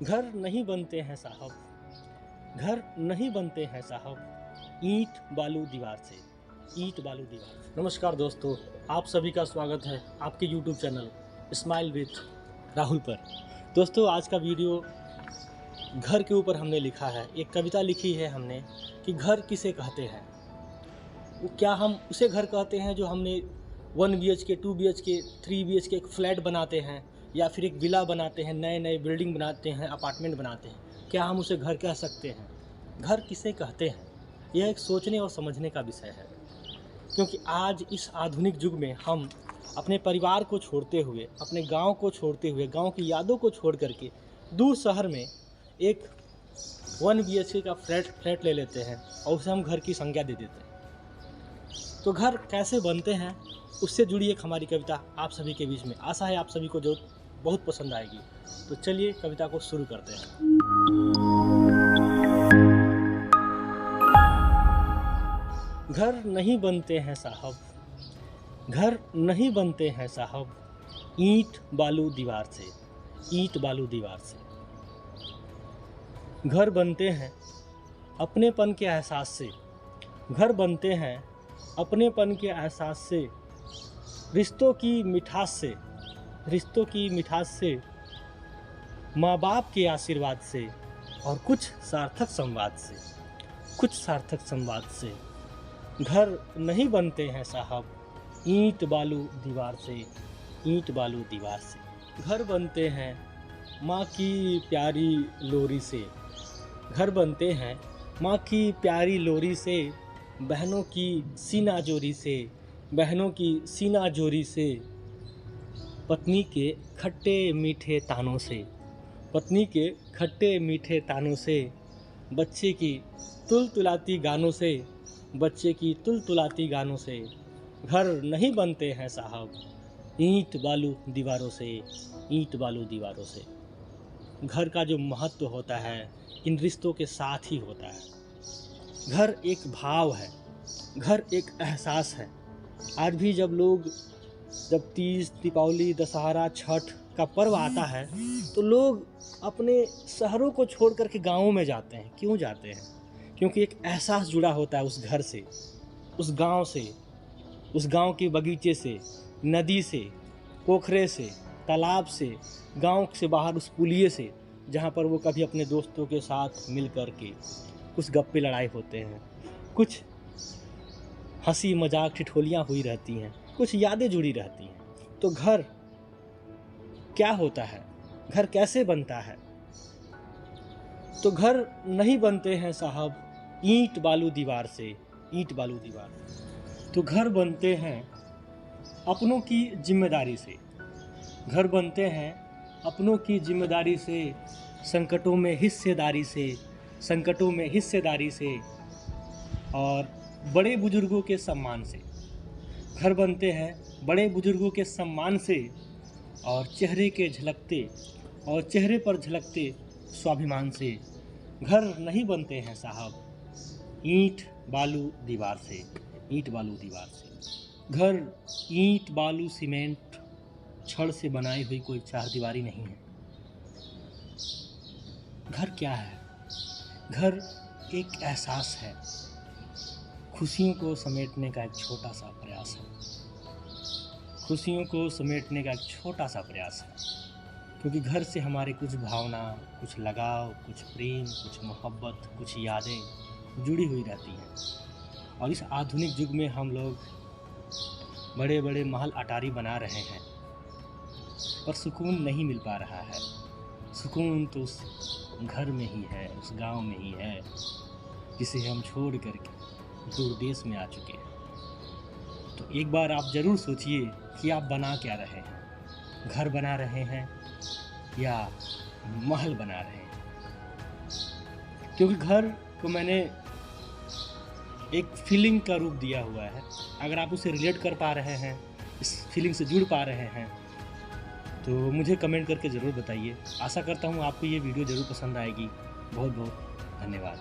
घर नहीं बनते हैं साहब, घर नहीं बनते हैं साहब, ईंट बालू दीवार से, ईंट बालू दीवार से। नमस्कार दोस्तों, आप सभी का स्वागत है आपके YouTube channel smile with Rahul पर। दोस्तों, आज का वीडियो घर के ऊपर हमने लिखा है। एक कविता लिखी है हमने कि घर किसे कहते हैं। क्या हम उसे घर कहते हैं जो हमने 1 BHK, 2 BHK, 3 BHK एक फ्लैट बनाते हैं, या फिर एक विला बनाते हैं, नए नए बिल्डिंग बनाते हैं, अपार्टमेंट बनाते हैं, क्या हम उसे घर कह सकते हैं? घर किसे कहते हैं, यह एक सोचने और समझने का विषय है। क्योंकि आज इस आधुनिक युग में हम अपने परिवार को छोड़ते हुए, अपने गांव को छोड़ते हुए, गांव की यादों को छोड़ करके दूर शहर में एक 1 BHK का फ्लैट ले लेते हैं और उसे हम घर की संज्ञा दे देते हैं। तो घर कैसे बनते हैं, उससे जुड़ी एक हमारी कविता आप सभी के बीच में। आशा है आप सभी को जो बहुत पसंद आएगी। तो चलिए कविता को शुरू करते हैं। घर नहीं बनते हैं साहब, घर नहीं बनते हैं साहब, ईंट बालू दीवार से, ईंट बालू दीवार से। घर बनते हैं अपनेपन के एहसास से, घर बनते हैं अपनेपन के एहसास से, रिश्तों की मिठास से, रिश्तों की मिठास से, माँ बाप के आशीर्वाद से, और कुछ सार्थक संवाद से, कुछ सार्थक संवाद से। घर नहीं बनते हैं साहब, ईंट बालू दीवार से, ईंट बालू दीवार से। घर बनते हैं माँ की प्यारी लोरी से, घर बनते हैं माँ की प्यारी लोरी से, बहनों की सीना जोरी से, बहनों की सीना जोरी से, पत्नी के खट्टे मीठे तानों से, पत्नी के खट्टे मीठे तानों से, बच्चे की तुलतुलाती गानों से, बच्चे की तुलतुलाती गानों से। घर नहीं बनते हैं साहब, ईंट बालू दीवारों से, ईंट बालू दीवारों से। घर का जो महत्व होता है इन रिश्तों के साथ ही होता है। घर एक भाव है, घर एक एहसास है। आज भी जब तीज, दीपावली, दशहरा, छठ का पर्व आता है तो लोग अपने शहरों को छोड़ करके गाँवों में जाते हैं। क्यों जाते हैं? क्योंकि एक एहसास जुड़ा होता है उस घर से, उस गांव से, उस गांव के बगीचे से, नदी से, पोखरे से, तालाब से, गांव से बाहर उस पुलिये से, जहां पर वो कभी अपने दोस्तों के साथ मिल कर के कुछ गप्पे लड़ाई होते हैं, कुछ हंसी मजाक ठिठोलियाँ हुई रहती हैं, कुछ यादें जुड़ी रहती हैं। तो घर क्या होता है, घर कैसे बनता है? तो घर नहीं बनते हैं साहब, ईंट बालू दीवार से, ईंट बालू दीवार। तो घर बनते हैं अपनों की जिम्मेदारी से, घर बनते हैं अपनों की जिम्मेदारी से, संकटों में हिस्सेदारी से, संकटों में हिस्सेदारी से, और बड़े बुजुर्गों के सम्मान से। घर बनते हैं बड़े बुजुर्गों के सम्मान से, और चेहरे पर झलकते स्वाभिमान से। घर नहीं बनते हैं साहब, ईंट बालू दीवार से, ईंट बालू दीवार से। घर ईंट बालू सीमेंट छड़ से बनाई हुई कोई चारदीवारी नहीं है। घर क्या है? घर एक एहसास है, खुशियों को समेटने का एक छोटा सा प्रयास है, खुशियों को समेटने का एक छोटा सा प्रयास है। क्योंकि घर से हमारे कुछ भावना, कुछ लगाव, कुछ प्रेम, कुछ मोहब्बत, कुछ यादें जुड़ी हुई रहती हैं। और इस आधुनिक युग में हम लोग बड़े बड़े महल अटारी बना रहे हैं, पर सुकून नहीं मिल पा रहा है। सुकून तो उस घर में ही है, उस गांव में ही है, जिसे हम छोड़ करके दूर देश में आ चुके हैं। तो एक बार आप ज़रूर सोचिए कि आप बना क्या रहे हैं, घर बना रहे हैं या महल बना रहे हैं। क्योंकि घर को मैंने एक फीलिंग का रूप दिया हुआ है। अगर आप उसे रिलेट कर पा रहे हैं, इस फीलिंग से जुड़ पा रहे हैं, तो मुझे कमेंट करके ज़रूर बताइए। आशा करता हूँ आपको ये वीडियो ज़रूर पसंद आएगी। बहुत बहुत धन्यवाद।